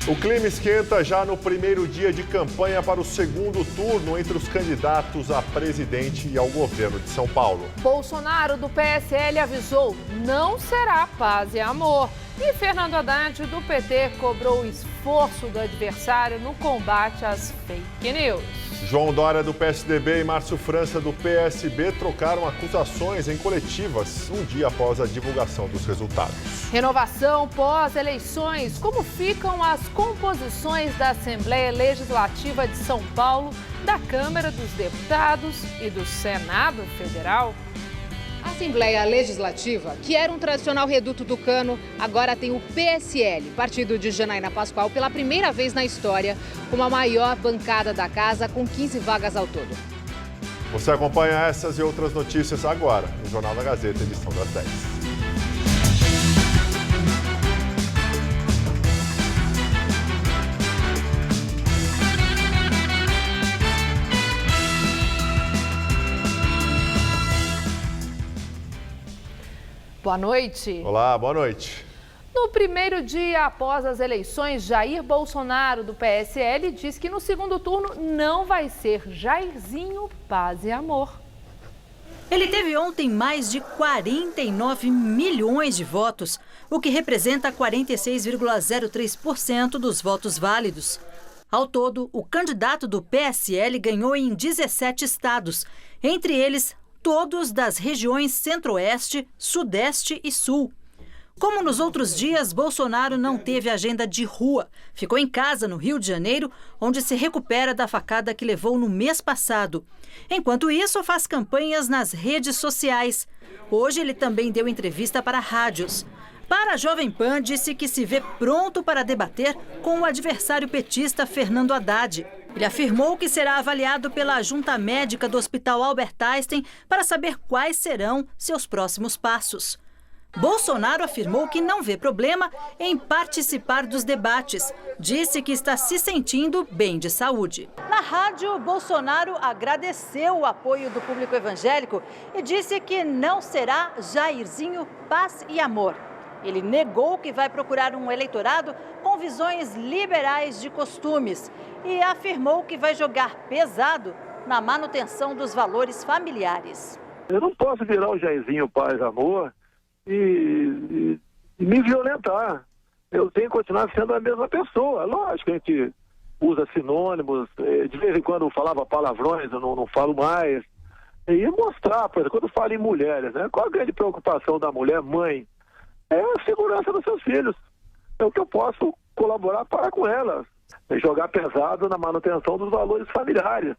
O clima esquenta já no primeiro dia de campanha para o segundo turno entre os candidatos a presidente e ao governo de São Paulo. Bolsonaro, do PSL, avisou: não será paz e amor. E Fernando Haddad, do PT, cobrou o esforço do adversário no combate às fake news. João Dória, do PSDB, e Márcio França, do PSB, trocaram acusações em coletivas um dia após a divulgação dos resultados. Renovação pós-eleições. Como ficam as composições da Assembleia Legislativa de São Paulo, da Câmara dos Deputados e do Senado Federal? A Assembleia Legislativa, que era um tradicional reduto tucano, agora tem o PSL, partido de Janaína Pascoal, pela primeira vez na história, como a maior bancada da casa, com 15 vagas ao todo. Você acompanha essas e outras notícias agora, no Jornal da Gazeta, edição das 10. Boa noite. Olá, boa noite. No primeiro dia após as eleições, Jair Bolsonaro, do PSL, diz que no segundo turno não vai ser Jairzinho, paz e amor. Ele teve ontem mais de 49 milhões de votos, o que representa 46,03% dos votos válidos. Ao todo, o candidato do PSL ganhou em 17 estados, entre eles todos das regiões Centro-Oeste, Sudeste e Sul. Como nos outros dias, Bolsonaro não teve agenda de rua. Ficou em casa, no Rio de Janeiro, onde se recupera da facada que levou no mês passado. Enquanto isso, faz campanhas nas redes sociais. Hoje, ele também deu entrevista para rádios. Para a Jovem Pan, disse que se vê pronto para debater com o adversário petista Fernando Haddad. Ele afirmou que será avaliado pela junta médica do Hospital Albert Einstein para saber quais serão seus próximos passos. Bolsonaro afirmou que não vê problema em participar dos debates. Disse que está se sentindo bem de saúde. Na rádio, Bolsonaro agradeceu o apoio do público evangélico e disse que não será Jairzinho, paz e amor. Ele negou que vai procurar um eleitorado com visões liberais de costumes e afirmou que vai jogar pesado na manutenção dos valores familiares. Eu não posso virar o Jairzinho paz e amor e me violentar. Eu tenho que continuar sendo a mesma pessoa. Lógico que a gente usa sinônimos, de vez em quando eu falava palavrões, eu não falo mais. E mostrar, por exemplo, quando eu falo em mulheres, né? Qual a grande preocupação da mulher mãe? É a segurança dos seus filhos. É o que eu posso colaborar para com elas. É jogar pesado na manutenção dos valores familiares.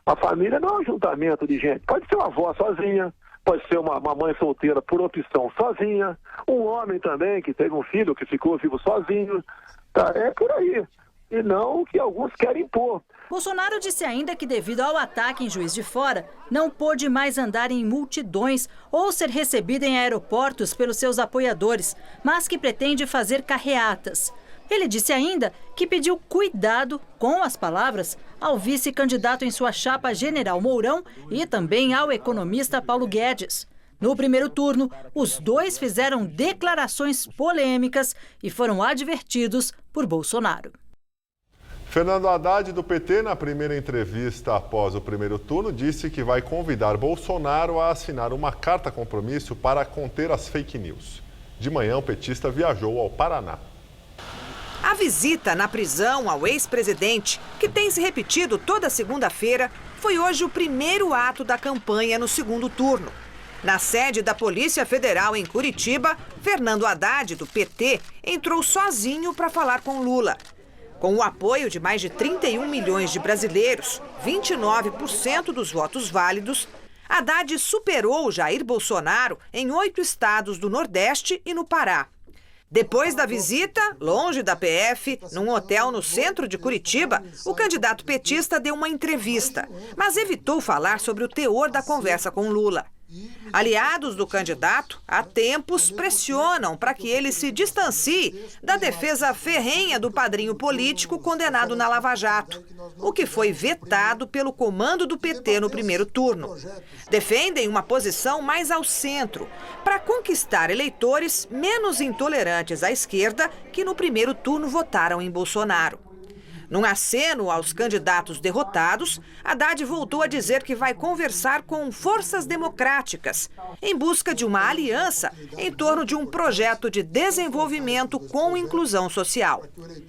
A família não é um juntamento de gente. Pode ser uma avó sozinha, pode ser uma mãe solteira por opção sozinha, um homem também que teve um filho que ficou vivo sozinho. Tá? É por aí. E não o que alguns querem impor. Bolsonaro disse ainda que, devido ao ataque em Juiz de Fora, não pôde mais andar em multidões ou ser recebido em aeroportos pelos seus apoiadores, mas que pretende fazer carreatas. Ele disse ainda que pediu cuidado com as palavras ao vice-candidato em sua chapa, General Mourão, e também ao economista Paulo Guedes. No primeiro turno, os dois fizeram declarações polêmicas e foram advertidos por Bolsonaro. Fernando Haddad, do PT, na primeira entrevista após o primeiro turno, disse que vai convidar Bolsonaro a assinar uma carta-compromisso para conter as fake news. De manhã, o petista viajou ao Paraná. A visita na prisão ao ex-presidente, que tem se repetido toda segunda-feira, foi hoje o primeiro ato da campanha no segundo turno. Na sede da Polícia Federal em Curitiba, Fernando Haddad, do PT, entrou sozinho para falar com Lula. Com o apoio de mais de 31 milhões de brasileiros, 29% dos votos válidos, Haddad superou Jair Bolsonaro em 8 estados do Nordeste e no Pará. Depois da visita, longe da PF, num hotel no centro de Curitiba, o candidato petista deu uma entrevista, mas evitou falar sobre o teor da conversa com Lula. Aliados do candidato, há tempos, pressionam para que ele se distancie da defesa ferrenha do padrinho político condenado na Lava Jato, o que foi vetado pelo comando do PT no primeiro turno. Defendem uma posição mais ao centro, para conquistar eleitores menos intolerantes à esquerda que no primeiro turno votaram em Bolsonaro. Num aceno aos candidatos derrotados, Haddad voltou a dizer que vai conversar com forças democráticas, em busca de uma aliança em torno de um projeto de desenvolvimento com inclusão social.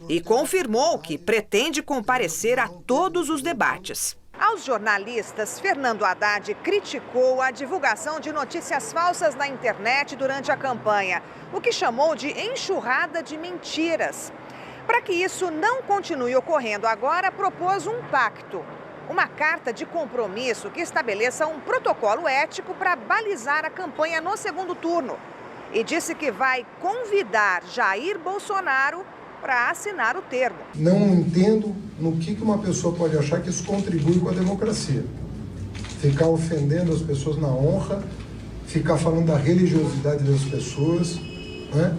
E confirmou que pretende comparecer a todos os debates. Aos jornalistas, Fernando Haddad criticou a divulgação de notícias falsas na internet durante a campanha, o que chamou de enxurrada de mentiras. Para que isso não continue ocorrendo agora, propôs um pacto, uma carta de compromisso que estabeleça um protocolo ético para balizar a campanha no segundo turno. E disse que vai convidar Jair Bolsonaro para assinar o termo. Não entendo no que uma pessoa pode achar que isso contribui com a democracia. Ficar ofendendo as pessoas na honra, ficar falando da religiosidade das pessoas, né?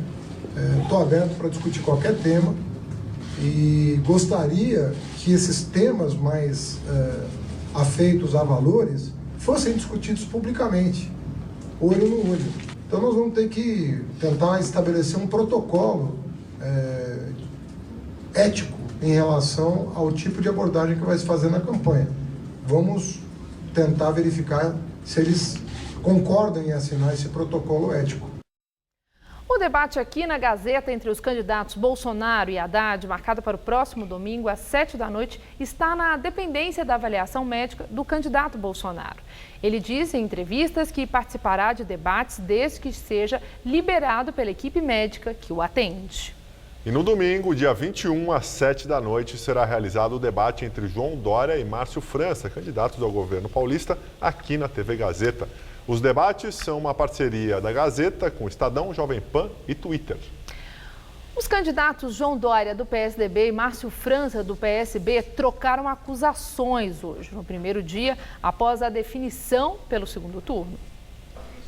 Estou aberto para discutir qualquer tema. E gostaria que esses temas mais afeitos a valores fossem discutidos publicamente, olho no olho. Então nós vamos ter que tentar estabelecer um protocolo ético em relação ao tipo de abordagem que vai se fazer na campanha. Vamos tentar verificar se eles concordam em assinar esse protocolo ético. O debate aqui na Gazeta entre os candidatos Bolsonaro e Haddad, marcado para o próximo domingo, às 19h, está na dependência da avaliação médica do candidato Bolsonaro. Ele diz em entrevistas que participará de debates desde que seja liberado pela equipe médica que o atende. E no domingo, dia 21, às 19h, será realizado o debate entre João Dória e Márcio França, candidatos ao governo paulista, aqui na TV Gazeta. Os debates são uma parceria da Gazeta com Estadão, Jovem Pan e Twitter. Os candidatos João Dória, do PSDB, e Márcio França, do PSB, trocaram acusações hoje, no primeiro dia, após a definição pelo segundo turno.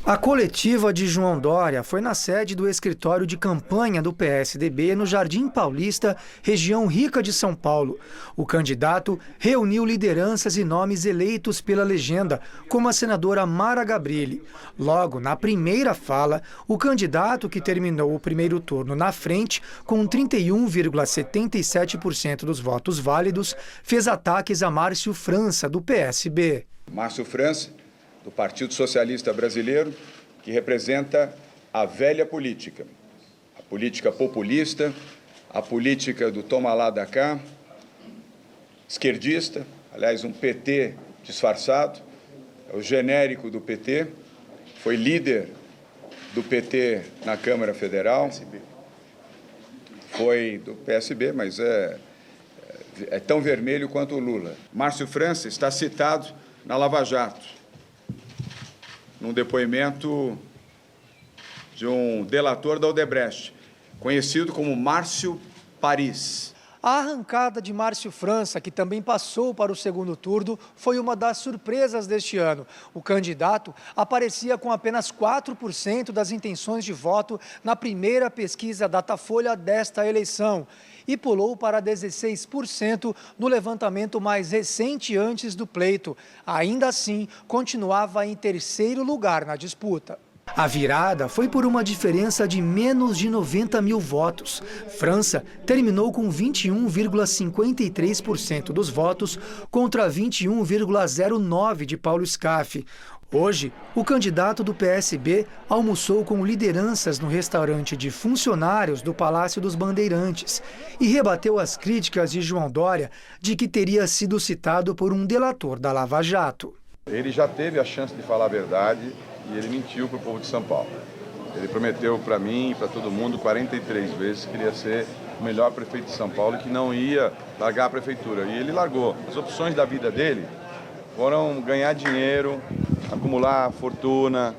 A coletiva de João Dória foi na sede do escritório de campanha do PSDB no Jardim Paulista, região rica de São Paulo. O candidato reuniu lideranças e nomes eleitos pela legenda, como a senadora Mara Gabrilli. Logo, na primeira fala, o candidato, que terminou o primeiro turno na frente, com 31,77% dos votos válidos, fez ataques a Márcio França, do PSB. Márcio França, do Partido Socialista Brasileiro, que representa a velha política. A política populista, a política do toma lá da cá, esquerdista, aliás, um PT disfarçado, é o genérico do PT, foi líder do PT na Câmara Federal, foi do PSB, mas é tão vermelho quanto o Lula. Márcio França está citado na Lava Jato, num depoimento de um delator da Odebrecht, conhecido como Márcio Paris. A arrancada de Márcio França, que também passou para o segundo turno, foi uma das surpresas deste ano. O candidato aparecia com apenas 4% das intenções de voto na primeira pesquisa Datafolha desta eleição e pulou para 16% no levantamento mais recente antes do pleito. Ainda assim, continuava em terceiro lugar na disputa. A virada foi por uma diferença de menos de 90 mil votos. França terminou com 21,53% dos votos contra 21,09% de Paulo Scaff. Hoje, o candidato do PSB almoçou com lideranças no restaurante de funcionários do Palácio dos Bandeirantes e rebateu as críticas de João Dória de que teria sido citado por um delator da Lava Jato. Ele já teve a chance de falar a verdade e ele mentiu para o povo de São Paulo. Ele prometeu para mim e para todo mundo 43 vezes que ele ia ser o melhor prefeito de São Paulo e que não ia largar a prefeitura. E ele largou. As opções da vida dele foram ganhar dinheiro, acumular fortuna.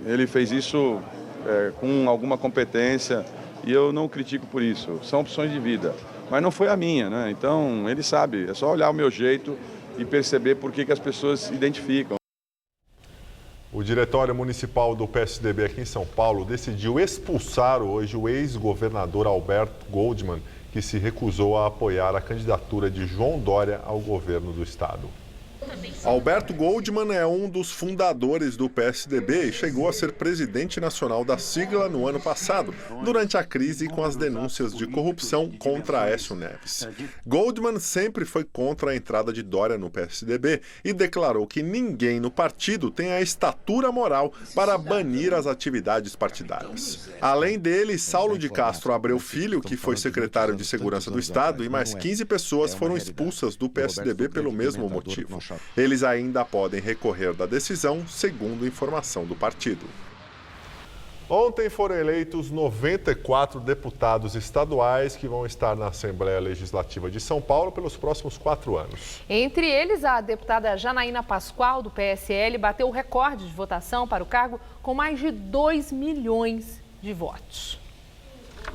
Ele fez isso com alguma competência e eu não o critico por isso. São opções de vida, mas não foi a minha, né? Então ele sabe, é só olhar o meu jeito e perceber por que as pessoas se identificam. O Diretório Municipal do PSDB aqui em São Paulo decidiu expulsar hoje o ex-governador Alberto Goldman, que se recusou a apoiar a candidatura de João Dória ao governo do estado. Alberto Goldman é um dos fundadores do PSDB e chegou a ser presidente nacional da sigla no ano passado, durante a crise com as denúncias de corrupção contra Aécio Neves. Goldman sempre foi contra a entrada de Dória no PSDB e declarou que ninguém no partido tem a estatura moral para banir as atividades partidárias. Além dele, Saulo de Castro Abreu Filho, que foi secretário de Segurança do Estado, e mais 15 pessoas foram expulsas do PSDB pelo mesmo motivo. Eles ainda podem recorrer da decisão, segundo informação do partido. Ontem foram eleitos 94 deputados estaduais que vão estar na Assembleia Legislativa de São Paulo pelos próximos 4 anos. Entre eles, a deputada Janaína Pascoal, do PSL, bateu o recorde de votação para o cargo com mais de 2 milhões de votos.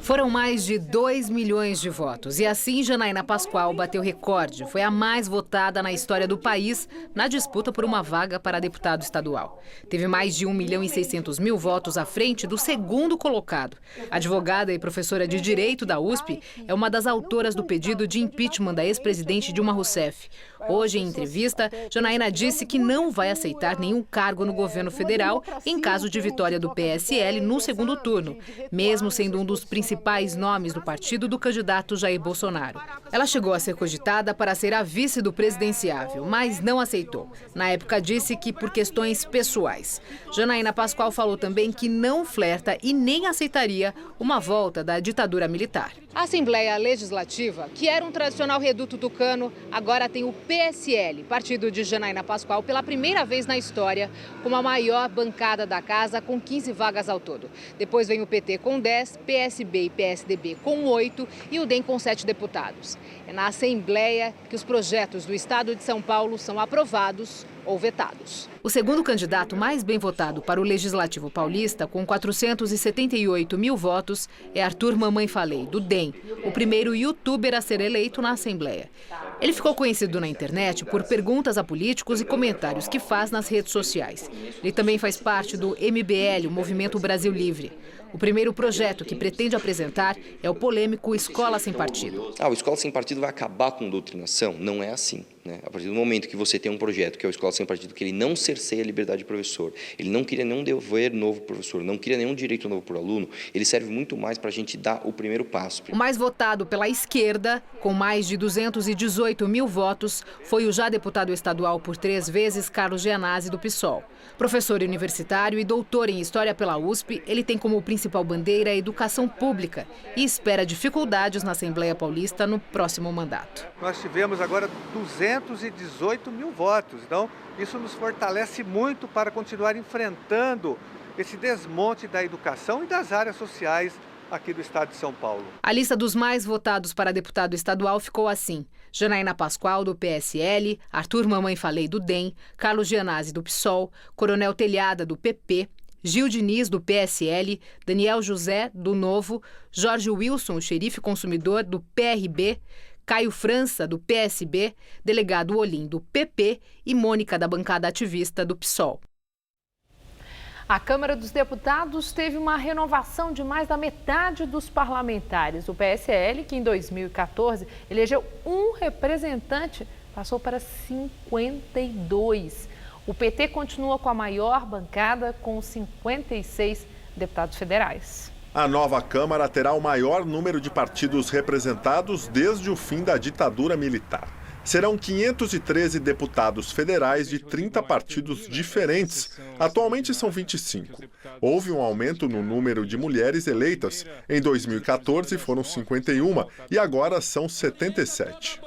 Foram mais de 2 milhões de votos e assim Janaína Pascoal bateu recorde. Foi a mais votada na história do país na disputa por uma vaga para deputado estadual. Teve mais de 1.600.000 votos à frente do segundo colocado. Advogada e professora de Direito da USP, é uma das autoras do pedido de impeachment da ex-presidente Dilma Rousseff. Hoje, em entrevista, Janaína disse que não vai aceitar nenhum cargo no governo federal em caso de vitória do PSL no segundo turno, mesmo sendo um dos principais nomes do partido do candidato Jair Bolsonaro. Ela chegou a ser cogitada para ser a vice do presidenciável, mas não aceitou. Na época, disse que por questões pessoais. Janaína Pascoal falou também que não flerta e nem aceitaria uma volta da ditadura militar. A Assembleia Legislativa, que era um tradicional reduto tucano, agora tem o PSL, partido de Janaína Pascoal, pela primeira vez na história, como a maior bancada da casa, com 15 vagas ao todo. Depois vem o PT com 10, PSB e PSDB com 8 e o DEM com 7 deputados. É na Assembleia que os projetos do Estado de São Paulo são aprovados ou vetados. O segundo candidato mais bem votado para o Legislativo paulista, com 478.000 votos, é Arthur Mamãe Falei, do DEM, o primeiro youtuber a ser eleito na Assembleia. Ele ficou conhecido na internet por perguntas a políticos e comentários que faz nas redes sociais. Ele também faz parte do MBL, o Movimento Brasil Livre. O primeiro projeto que pretende apresentar é o polêmico Escola Sem Partido. O Escola Sem Partido vai acabar com doutrinação? Não é assim, né? A partir do momento que você tem um projeto que é o Escola Sem Partido, que ele não cerceia a liberdade do professor, ele não cria nenhum dever novo para o professor, não cria nenhum direito novo para o aluno, ele serve muito mais para a gente dar o primeiro passo. O mais votado pela esquerda, com mais de 218.000 votos, foi o já deputado estadual por 3 vezes, Carlos Gianazzi, do PSOL. Professor universitário e doutor em História pela USP, ele tem como principal bandeira a educação pública e espera dificuldades na Assembleia Paulista no próximo mandato. Nós tivemos agora 218.000 votos, então isso nos fortalece muito para continuar enfrentando esse desmonte da educação e das áreas sociais aqui do estado de São Paulo. A lista dos mais votados para deputado estadual ficou assim: Janaína Pascoal, do PSL, Arthur Mamãe Falei, do DEM, Carlos Gianazzi, do PSOL, Coronel Telhada, do PP, Gil Diniz, do PSL, Daniel José, do Novo, Jorge Wilson, o xerife consumidor, do PRB, Caio França, do PSB, delegado Olim, do PP e Mônica, da bancada ativista, do PSOL. A Câmara dos Deputados teve uma renovação de mais da metade dos parlamentares. O PSL, que em 2014 elegeu um representante, passou para 52. O PT continua com a maior bancada, com 56 deputados federais. A nova Câmara terá o maior número de partidos representados desde o fim da ditadura militar. Serão 513 deputados federais de 30 partidos diferentes. Atualmente são 25. Houve um aumento no número de mulheres eleitas. Em 2014 foram 51 e agora são 77.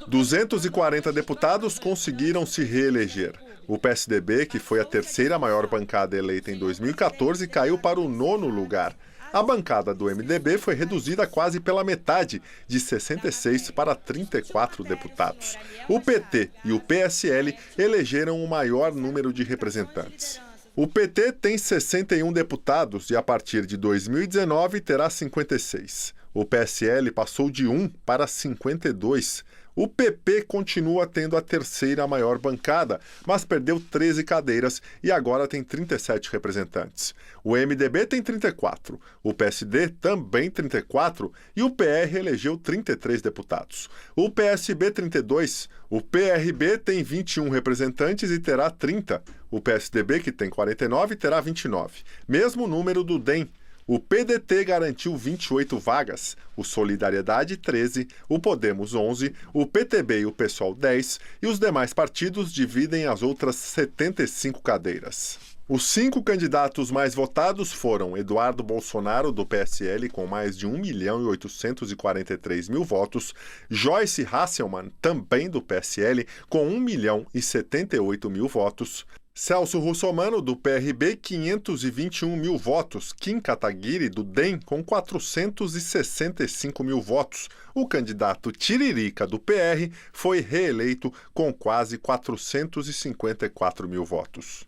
240 deputados conseguiram se reeleger. O PSDB, que foi a terceira maior bancada eleita em 2014, caiu para o 9º lugar. A bancada do MDB foi reduzida quase pela metade, de 66 para 34 deputados. O PT e o PSL elegeram o maior número de representantes. O PT tem 61 deputados e, a partir de 2019, terá 56. O PSL passou de 1 para 52. O PP continua tendo a terceira maior bancada, mas perdeu 13 cadeiras e agora tem 37 representantes. O MDB tem 34, o PSD também 34 e o PR elegeu 33 deputados. O PSB 32, o PRB tem 21 representantes e terá 30. O PSDB, que tem 49, terá 29. Mesmo número do DEM. O PDT garantiu 28 vagas, o Solidariedade 13, o Podemos 11, o PTB e o PSOL 10 e os demais partidos dividem as outras 75 cadeiras. Os 5 candidatos mais votados foram Eduardo Bolsonaro, do PSL, com mais de 1.843.000 votos, Joyce Hasselmann, também do PSL, com 1.078.000 votos, Celso Russomano, do PRB, 521.000 votos. Kim Kataguiri, do DEM, com 465.000 votos. O candidato Tiririca, do PR, foi reeleito com quase 454.000 votos.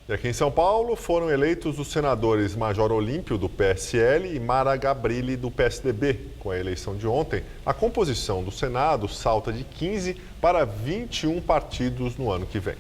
E aqui em São Paulo foram eleitos os senadores Major Olímpio, do PSL, e Mara Gabrilli, do PSDB. Com a eleição de ontem, a composição do Senado salta de 15 para 21 partidos no ano que vem.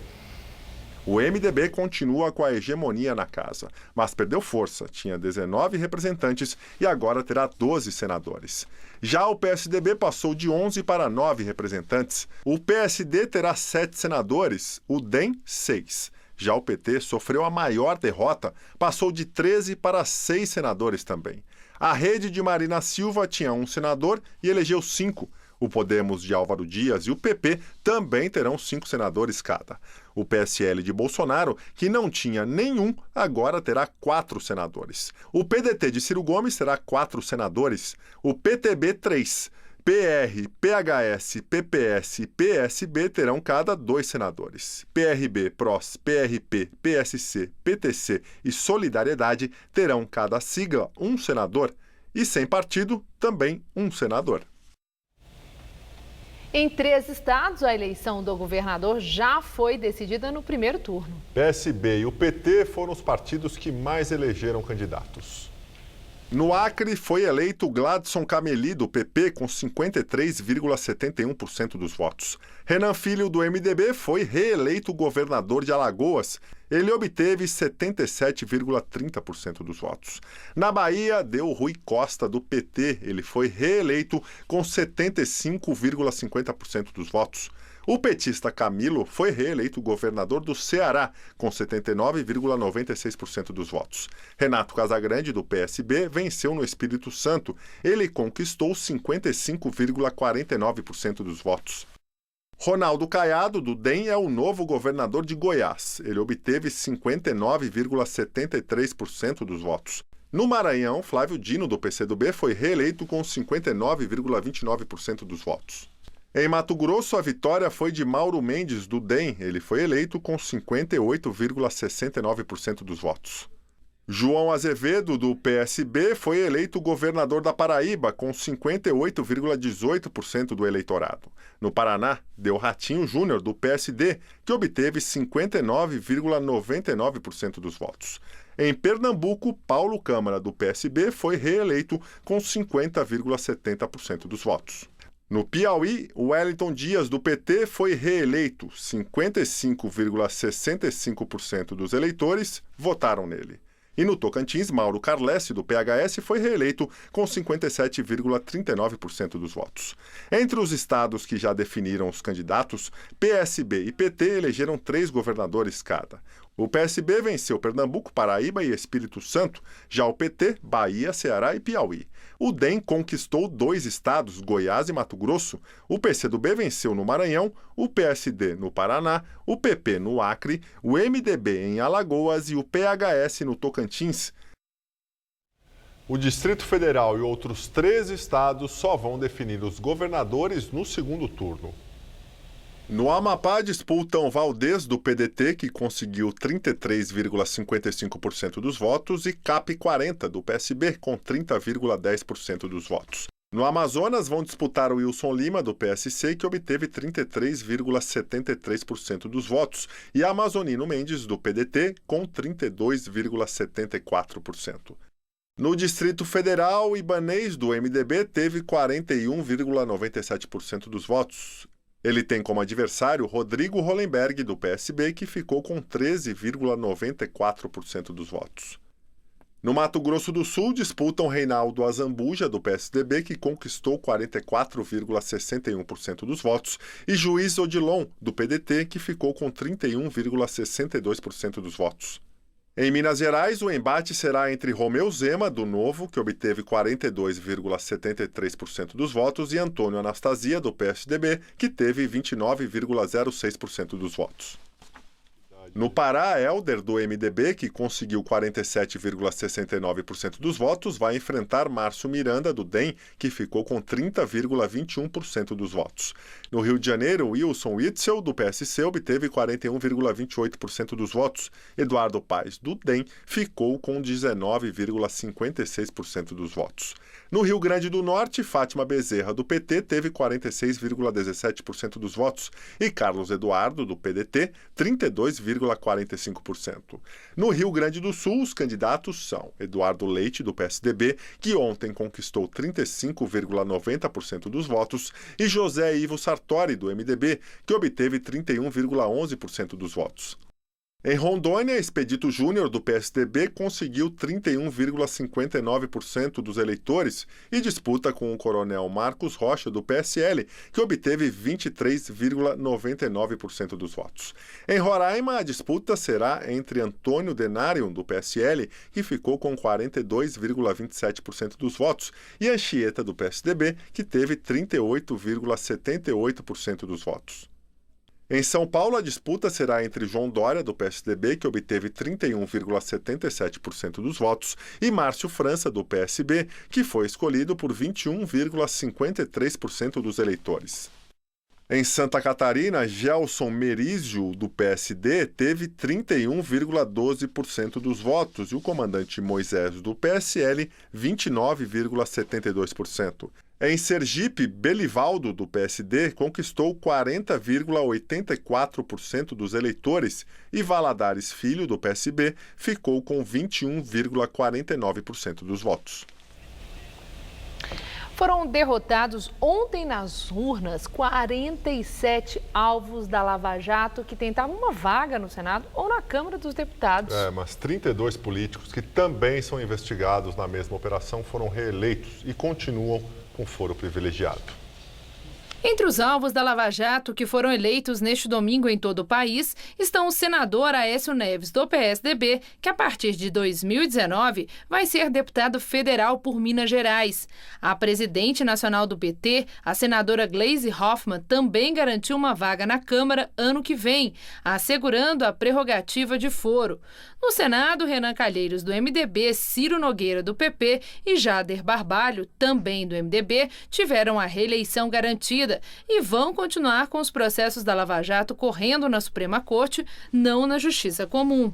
O MDB continua com a hegemonia na casa, mas perdeu força, tinha 19 representantes e agora terá 12 senadores. Já o PSDB passou de 11 para 9 representantes. O PSD terá 7 senadores, o DEM 6. Já o PT sofreu a maior derrota, passou de 13 para 6 senadores também. A rede de Marina Silva tinha 1 senador e elegeu 5. O Podemos de Álvaro Dias e o PP também terão 5 senadores cada. O PSL de Bolsonaro, que não tinha nenhum, agora terá 4 senadores. O PDT de Ciro Gomes terá 4 senadores. O PTB, 3. PR, PHS, PPS e PSB terão cada 2 senadores. PRB, PROS, PRP, PSC, PTC e Solidariedade terão cada sigla 1 senador. E sem partido, também 1 senador. Em 3 estados, a eleição do governador já foi decidida no primeiro turno. PSB e o PT foram os partidos que mais elegeram candidatos. No Acre, foi eleito Gladson Cameli, do PP, com 53,71% dos votos. Renan Filho, do MDB, foi reeleito governador de Alagoas. Ele obteve 77,30% dos votos. Na Bahia, deu Rui Costa, do PT. Ele foi reeleito com 75,50% dos votos. O petista Camilo foi reeleito governador do Ceará, com 79,96% dos votos. Renato Casagrande, do PSB, venceu no Espírito Santo. Ele conquistou 55,49% dos votos. Ronaldo Caiado, do DEM, é o novo governador de Goiás. Ele obteve 59,73% dos votos. No Maranhão, Flávio Dino, do PCdoB, foi reeleito com 59,29% dos votos. Em Mato Grosso, a vitória foi de Mauro Mendes, do DEM. Ele foi eleito com 58,69% dos votos. João Azevedo, do PSB, foi eleito governador da Paraíba, com 58,18% do eleitorado. No Paraná, deu Ratinho Júnior, do PSD, que obteve 59,99% dos votos. Em Pernambuco, Paulo Câmara, do PSB, foi reeleito com 50,70% dos votos. No Piauí, Wellington Dias, do PT, foi reeleito. 55,65% dos eleitores votaram nele. E no Tocantins, Mauro Carlesse, do PHS, foi reeleito com 57,39% dos votos. Entre os estados que já definiram os candidatos, PSB e PT elegeram 3 governadores cada. O PSB venceu Pernambuco, Paraíba e Espírito Santo, já o PT, Bahia, Ceará e Piauí. O DEM conquistou 2 estados, Goiás e Mato Grosso. O PCdoB venceu no Maranhão, o PSD no Paraná, o PP no Acre, o MDB em Alagoas e o PHS no Tocantins. O Distrito Federal e outros 3 estados só vão definir os governadores no segundo turno. No Amapá, disputam Valdez, do PDT, que conseguiu 33,55% dos votos, e Cap 40, do PSB, com 30,10% dos votos. No Amazonas, vão disputar o Wilson Lima, do PSC, que obteve 33,73% dos votos, e Amazonino Mendes, do PDT, com 32,74%. No Distrito Federal, o Ibanez, do MDB, teve 41,97% dos votos. Ele tem como adversário Rodrigo Hollenberg, do PSB, que ficou com 13,94% dos votos. No Mato Grosso do Sul, disputam Reinaldo Azambuja, do PSDB, que conquistou 44,61% dos votos, e Juiz Odilon, do PDT, que ficou com 31,62% dos votos. Em Minas Gerais, o embate será entre Romeu Zema, do Novo, que obteve 42,73% dos votos, e Antônio Anastasia, do PSDB, que teve 29,06% dos votos. No Pará, Helder, do MDB, que conseguiu 47,69% dos votos, vai enfrentar Márcio Miranda, do DEM, que ficou com 30,21% dos votos. No Rio de Janeiro, Wilson Witzel, do PSC, obteve 41,28% dos votos. Eduardo Paes, do DEM, ficou com 19,56% dos votos. No Rio Grande do Norte, Fátima Bezerra, do PT, teve 46,17% dos votos e Carlos Eduardo, do PDT, 32,45%. No Rio Grande do Sul, os candidatos são Eduardo Leite, do PSDB, que ontem conquistou 35,90% dos votos, e José Ivo Sartori, do MDB, que obteve 31,11% dos votos. Em Rondônia, Expedito Júnior, do PSDB, conseguiu 31,59% dos eleitores e disputa com o coronel Marcos Rocha, do PSL, que obteve 23,99% dos votos. Em Roraima, a disputa será entre Antônio Denarium, do PSL, que ficou com 42,27% dos votos, e Anchieta, do PSDB, que teve 38,78% dos votos. Em São Paulo, a disputa será entre João Dória, do PSDB, que obteve 31,77% dos votos, e Márcio França, do PSB, que foi escolhido por 21,53% dos eleitores. Em Santa Catarina, Gelson Merizio, do PSD, teve 31,12% dos votos e o comandante Moisés, do PSL, 29,72%. Em Sergipe, Belivaldo, do PSD, conquistou 40,84% dos eleitores e Valadares Filho, do PSB, ficou com 21,49% dos votos. Foram derrotados ontem nas urnas 47 alvos da Lava Jato que tentavam uma vaga no Senado ou na Câmara dos Deputados. Mas 32 políticos que também são investigados na mesma operação foram reeleitos e continuam com foro privilegiado. Entre os alvos da Lava Jato que foram eleitos neste domingo em todo o país estão o senador Aécio Neves, do PSDB, que a partir de 2019 vai ser deputado federal por Minas Gerais. A presidente nacional do PT, a senadora Gleisi Hoffmann, também garantiu uma vaga na Câmara ano que vem, assegurando a prerrogativa de foro. No Senado, Renan Calheiros, do MDB, Ciro Nogueira, do PP e Jader Barbalho, também do MDB, tiveram a reeleição garantida e vão continuar com os processos da Lava Jato correndo na Suprema Corte, não na Justiça Comum.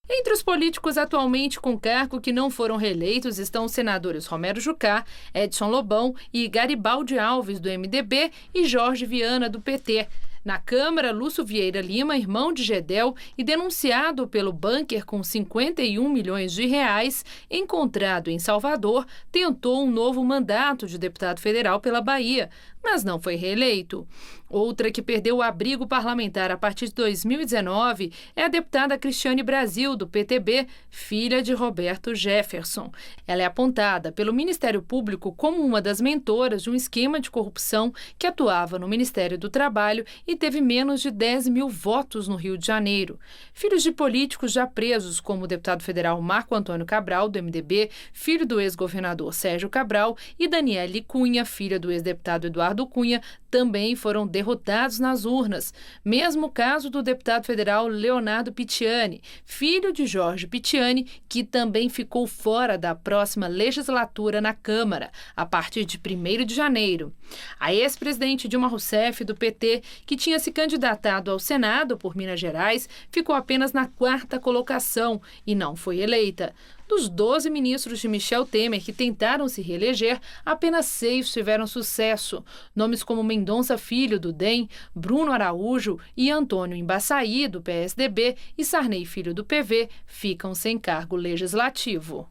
Entre os políticos atualmente com cargo que não foram reeleitos estão os senadores Romero Jucá, Edson Lobão e Garibaldi Alves, do MDB, e Jorge Viana, do PT. Na Câmara, Lúcio Vieira Lima, irmão de Gedel e denunciado pelo bunker com 51 milhões de reais, encontrado em Salvador, tentou um novo mandato de deputado federal pela Bahia, mas não foi reeleito. Outra que perdeu o abrigo parlamentar a partir de 2019 é a deputada Cristiane Brasil, do PTB, filha de Roberto Jefferson. Ela é apontada pelo Ministério Público como uma das mentoras de um esquema de corrupção que atuava no Ministério do Trabalho e teve menos de 10 mil votos no Rio de Janeiro. Filhos de políticos já presos, como o deputado federal Marco Antônio Cabral, do MDB, filho do ex-governador Sérgio Cabral, e Daniele Cunha, filha do ex-deputado Eduardo Cunha, também foram derrotados nas urnas. Mesmo caso do deputado federal Leonardo Pitiani, filho de Jorge Pitiani, que também ficou fora da próxima legislatura na Câmara, a partir de 1º de janeiro. A ex-presidente Dilma Rousseff, do PT, que tinha se candidatado ao Senado por Minas Gerais, ficou apenas na 4ª colocação e não foi eleita. Dos 12 ministros de Michel Temer que tentaram se reeleger, apenas 6 tiveram sucesso. Nomes como Mendonça Filho, do DEM, Bruno Araújo e Antônio Embaçaí, do PSDB, e Sarney Filho, do PV, ficam sem cargo legislativo.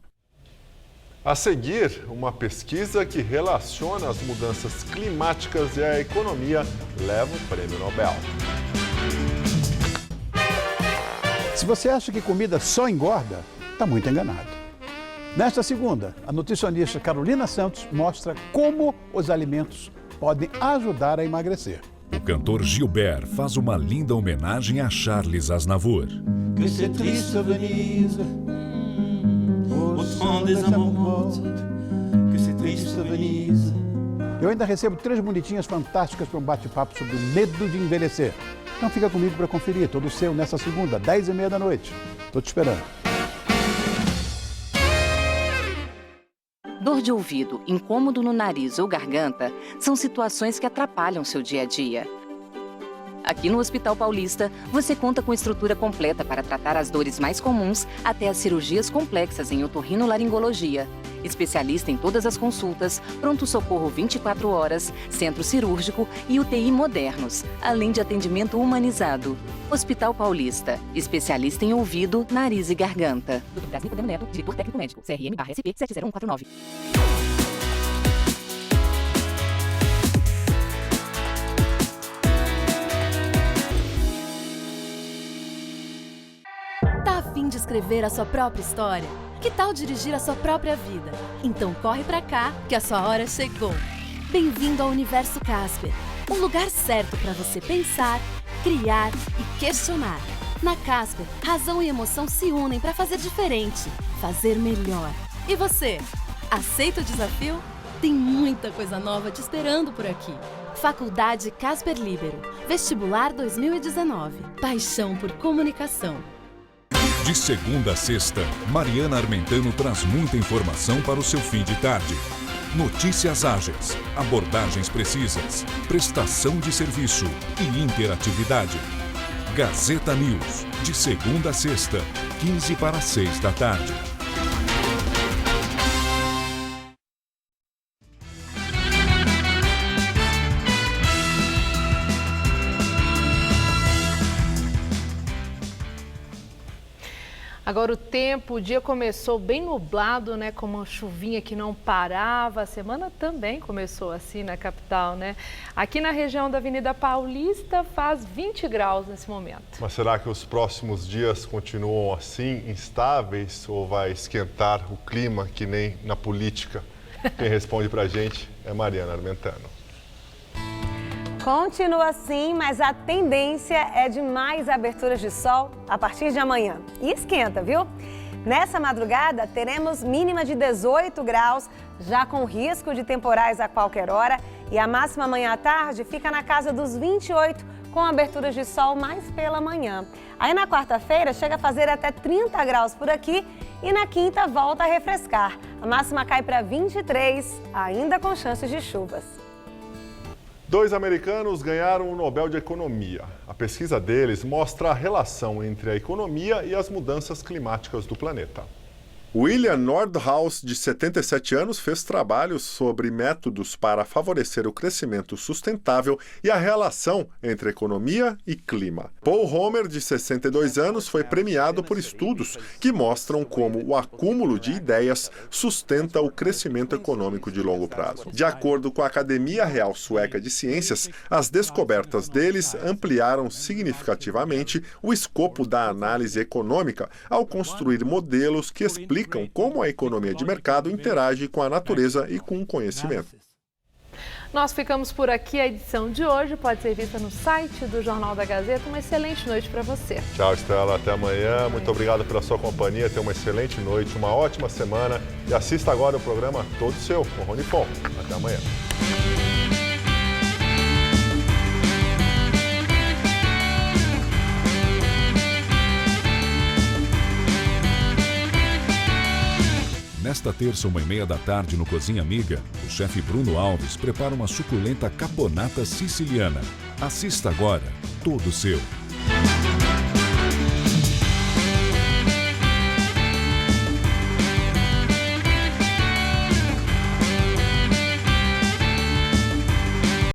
A seguir, uma pesquisa que relaciona as mudanças climáticas e a economia leva o Prêmio Nobel. Se você acha que comida só engorda, está muito enganado. Nesta segunda, a nutricionista Carolina Santos mostra como os alimentos podem ajudar a emagrecer. O cantor Gilbert faz uma linda homenagem a Charles Aznavour. Que c'est triste Venise, autant des amours mortes, que c'est triste Venise. Eu ainda recebo 3 bonitinhas fantásticas para um bate-papo sobre o medo de envelhecer. Então fica comigo para conferir, todo seu nessa segunda, 10h30 da noite. Estou te esperando. Dor de ouvido, incômodo no nariz ou garganta são situações que atrapalham seu dia a dia. Aqui no Hospital Paulista, você conta com estrutura completa para tratar as dores mais comuns até as cirurgias complexas em otorrinolaringologia. Especialista em todas as consultas, pronto-socorro 24 horas, centro cirúrgico e UTI modernos, além de atendimento humanizado. Hospital Paulista, especialista em ouvido, nariz e garganta. Dr. Brasil Podemos Neto, diretor técnico médico, CRM/SP 70149. Tá a fim de escrever a sua própria história? Que tal dirigir a sua própria vida? Então corre pra cá, que a sua hora chegou. Bem-vindo ao Universo Casper, um lugar certo para você pensar, criar e questionar. Na Casper, razão e emoção se unem para fazer diferente, fazer melhor. E você, aceita o desafio? Tem muita coisa nova te esperando por aqui. Faculdade Casper Líbero, Vestibular 2019, paixão por comunicação. De segunda a sexta, Mariana Armentano traz muita informação para o seu fim de tarde. Notícias ágeis, abordagens precisas, prestação de serviço e interatividade. Gazeta News, de segunda a sexta, 15 para 6 da tarde. Agora o tempo, o dia começou bem nublado, né, com uma chuvinha que não parava. A semana também começou assim na capital, né? Aqui na região da Avenida Paulista faz 20 graus nesse momento. Mas será que os próximos dias continuam assim, instáveis, ou vai esquentar o clima que nem na política? Quem responde pra gente é Mariana Armentano. Continua assim, mas a tendência é de mais aberturas de sol a partir de amanhã. E esquenta, viu? Nessa madrugada, teremos mínima de 18 graus, já com risco de temporais a qualquer hora. E a máxima amanhã à tarde fica na casa dos 28, com aberturas de sol mais pela manhã. Aí na quarta-feira chega a fazer até 30 graus por aqui e na quinta volta a refrescar. A máxima cai para 23, ainda com chances de chuvas. 2 americanos ganharam o Nobel de Economia. A pesquisa deles mostra a relação entre a economia e as mudanças climáticas do planeta. William Nordhaus, de 77 anos, fez trabalhos sobre métodos para favorecer o crescimento sustentável e a relação entre economia e clima. Paul Homer, de 62 anos, foi premiado por estudos que mostram como o acúmulo de ideias sustenta o crescimento econômico de longo prazo. De acordo com a Academia Real Sueca de Ciências, as descobertas deles ampliaram significativamente o escopo da análise econômica ao construir modelos que explicam como a economia de mercado interage com a natureza e com o conhecimento. Nós ficamos por aqui. A edição de hoje pode ser vista no site do Jornal da Gazeta. Uma excelente noite para você. Tchau, Estela. Até amanhã. Muito obrigado pela sua companhia. Tenha uma excelente noite, uma ótima semana. E assista agora o programa Todo Seu, com Rony Fon. Até amanhã. Nesta terça, 1h30 da tarde, no Cozinha Amiga, o chefe Bruno Alves prepara uma suculenta caponata siciliana. Assista agora, Todo Seu.